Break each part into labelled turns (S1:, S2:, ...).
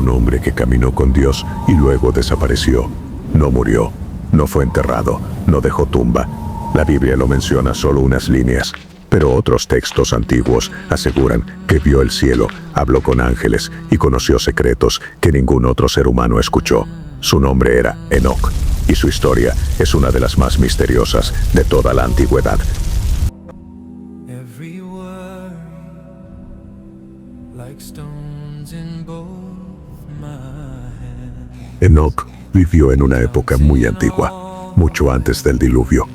S1: un hombre que caminó con Dios y luego desapareció. No murió, no fue enterrado, no dejó tumba. La Biblia lo menciona solo unas líneas, pero otros textos antiguos aseguran que vio el cielo, habló con ángeles y conoció secretos que ningún otro ser humano escuchó. Su nombre era Enoc, y su historia es una de las más misteriosas de toda la antigüedad. Enoc vivió en una época muy antigua, mucho antes del diluvio,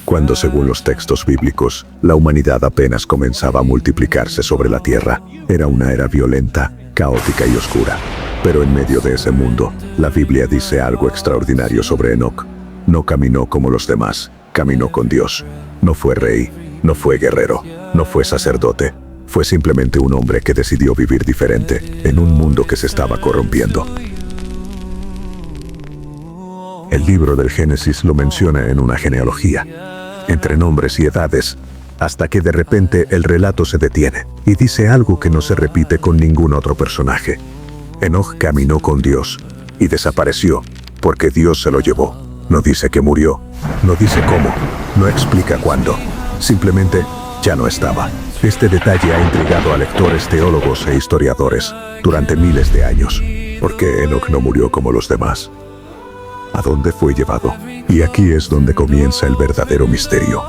S1: cuando, según los textos bíblicos, la humanidad apenas comenzaba a multiplicarse sobre la tierra. Era una era violenta, caótica y oscura. Pero en medio de ese mundo, la Biblia dice algo extraordinario sobre Enoc. No caminó como los demás, caminó con Dios. No fue rey, no fue guerrero, no fue sacerdote. Fue simplemente un hombre que decidió vivir diferente en un mundo que se estaba corrompiendo. El libro del Génesis lo menciona en una genealogía, entre nombres y edades, hasta que de repente el relato se detiene y dice algo que no se repite con ningún otro personaje. Enoc caminó con Dios y desapareció porque Dios se lo llevó. No dice que murió, no dice cómo, no explica cuándo. Simplemente ya no estaba. Este detalle ha intrigado a lectores, teólogos e historiadores durante miles de años. ¿Por qué Enoc no murió como los demás? ¿A dónde fue llevado? Y aquí es donde comienza el verdadero misterio.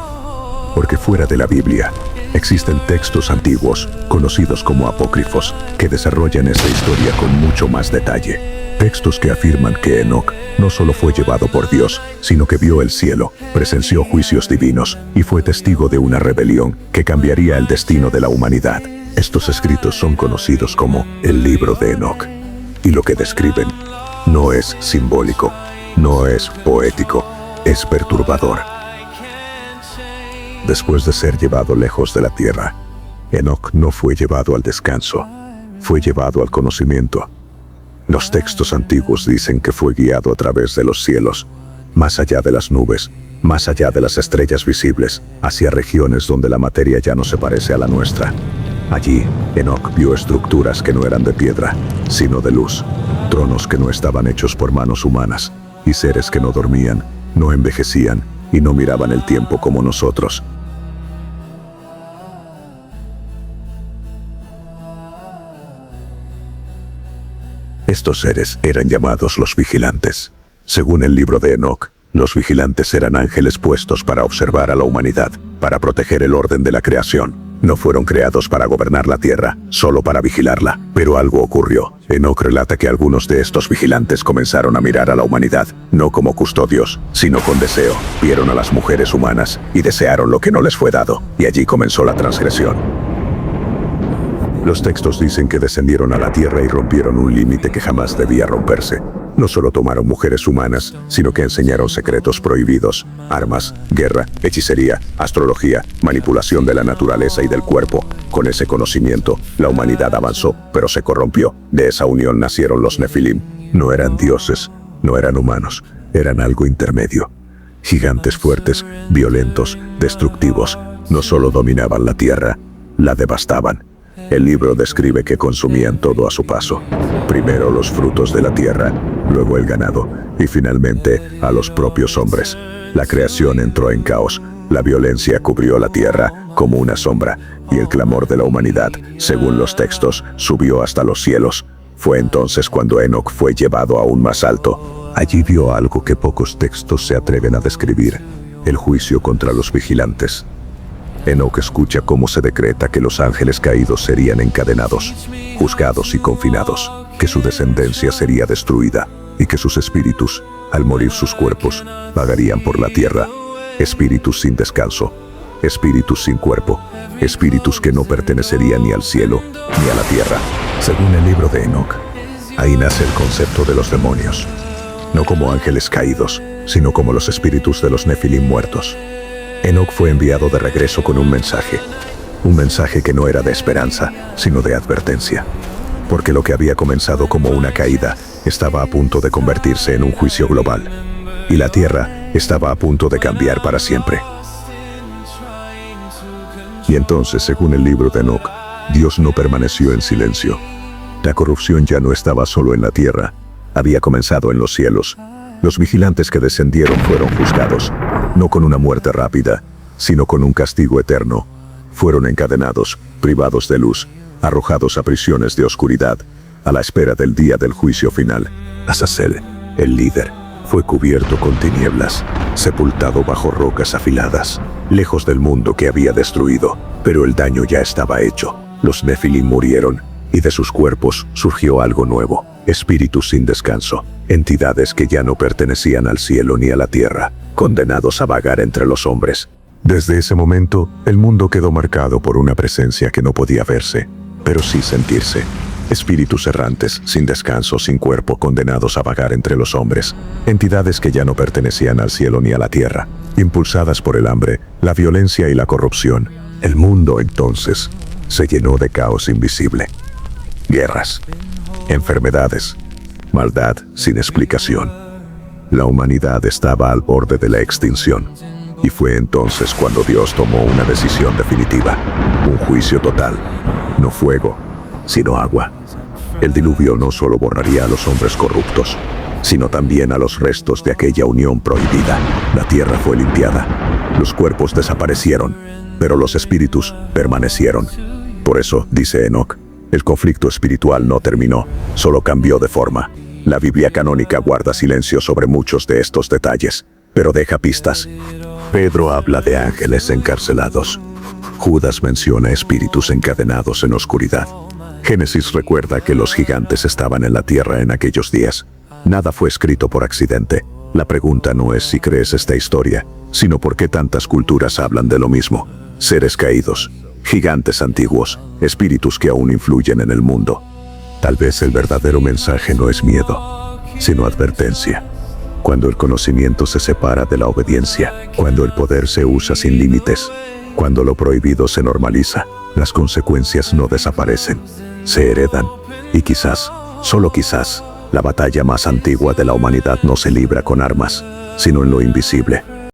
S1: Porque fuera de la Biblia, existen textos antiguos, conocidos como apócrifos, que desarrollan esta historia con mucho más detalle. Textos que afirman que Enoc no solo fue llevado por Dios, sino que vio el cielo, presenció juicios divinos y fue testigo de una rebelión que cambiaría el destino de la humanidad. Estos escritos son conocidos como el libro de Enoc. Y lo que describen no es simbólico, no es poético, es perturbador. Después de ser llevado lejos de la tierra, Enoc no fue llevado al descanso, fue llevado al conocimiento. Los textos antiguos dicen que fue guiado a través de los cielos, más allá de las nubes, más allá de las estrellas visibles, hacia regiones donde la materia ya no se parece a la nuestra. Allí, Enoc vio estructuras que no eran de piedra, sino de luz, tronos que no estaban hechos por manos humanas, y seres que no dormían, no envejecían y no miraban el tiempo como nosotros. Estos seres eran llamados los vigilantes. Según el libro de Enoc, los vigilantes eran ángeles puestos para observar a la humanidad, para proteger el orden de la creación. No fueron creados para gobernar la tierra, solo para vigilarla. Pero algo ocurrió. Enoc relata que algunos de estos vigilantes comenzaron a mirar a la humanidad, no como custodios, sino con deseo. Vieron a las mujeres humanas y desearon lo que no les fue dado, y allí comenzó la transgresión. Los textos dicen que descendieron a la tierra y rompieron un límite que jamás debía romperse. No solo tomaron mujeres humanas, sino que enseñaron secretos prohibidos, armas, guerra, hechicería, astrología, manipulación de la naturaleza y del cuerpo. Con ese conocimiento, la humanidad avanzó, pero se corrompió. De esa unión nacieron los Nefilim. No eran dioses, no eran humanos, eran algo intermedio. Gigantes fuertes, violentos, destructivos. No solo dominaban la tierra, la devastaban. El libro describe que consumían todo a su paso. Primero los frutos de la tierra, luego el ganado, y finalmente a los propios hombres. La creación entró en caos, la violencia cubrió la tierra como una sombra, y el clamor de la humanidad, según los textos, subió hasta los cielos. Fue entonces cuando Enoc fue llevado aún más alto. Allí vio algo que pocos textos se atreven a describir: el juicio contra los vigilantes. Enoc escucha cómo se decreta que los ángeles caídos serían encadenados, juzgados y confinados, que su descendencia sería destruida y que sus espíritus, al morir sus cuerpos, vagarían por la tierra. Espíritus sin descanso, espíritus sin cuerpo, espíritus que no pertenecerían ni al cielo ni a la tierra. Según el libro de Enoc, ahí nace el concepto de los demonios, no como ángeles caídos, sino como los espíritus de los Nefilim muertos. Enoc fue enviado de regreso con un mensaje que no era de esperanza, sino de advertencia, porque lo que había comenzado como una caída estaba a punto de convertirse en un juicio global, y la tierra estaba a punto de cambiar para siempre. Y entonces, según el libro de Enoc, Dios no permaneció en silencio. La corrupción ya no estaba solo en la tierra, había comenzado en los cielos. Los vigilantes que descendieron fueron juzgados, no con una muerte rápida, sino con un castigo eterno. Fueron encadenados, privados de luz, arrojados a prisiones de oscuridad, a la espera del día del juicio final. Azazel, el líder, fue cubierto con tinieblas, sepultado bajo rocas afiladas, lejos del mundo que había destruido, pero el daño ya estaba hecho. Los Nefilim murieron, y de sus cuerpos surgió algo nuevo, espíritus sin descanso, entidades que ya no pertenecían al cielo ni a la tierra, condenados a vagar entre los hombres. Desde ese momento, el mundo quedó marcado por una presencia que no podía verse, pero sí sentirse. Espíritus errantes, sin descanso, sin cuerpo, condenados a vagar entre los hombres. Entidades que ya no pertenecían al cielo ni a la tierra, impulsadas por el hambre, la violencia y la corrupción. El mundo, entonces, se llenó de caos invisible. Guerras, enfermedades, maldad sin explicación. La humanidad estaba al borde de la extinción. Y fue entonces cuando Dios tomó una decisión definitiva, un juicio total. No fuego, sino agua. El diluvio no solo borraría a los hombres corruptos, sino también a los restos de aquella unión prohibida. La tierra fue limpiada, los cuerpos desaparecieron, pero los espíritus permanecieron. Por eso, dice Enoc, el conflicto espiritual no terminó, solo cambió de forma. La Biblia canónica guarda silencio sobre muchos de estos detalles, pero deja pistas. Pedro habla de ángeles encarcelados. Judas menciona espíritus encadenados en oscuridad. Génesis recuerda que los gigantes estaban en la tierra en aquellos días. Nada fue escrito por accidente. La pregunta no es si crees esta historia, sino por qué tantas culturas hablan de lo mismo. Seres caídos, gigantes antiguos, espíritus que aún influyen en el mundo. Tal vez el verdadero mensaje no es miedo, sino advertencia. Cuando el conocimiento se separa de la obediencia, cuando el poder se usa sin límites, cuando lo prohibido se normaliza, las consecuencias no desaparecen, se heredan. Y quizás, solo quizás, la batalla más antigua de la humanidad no se libra con armas, sino en lo invisible.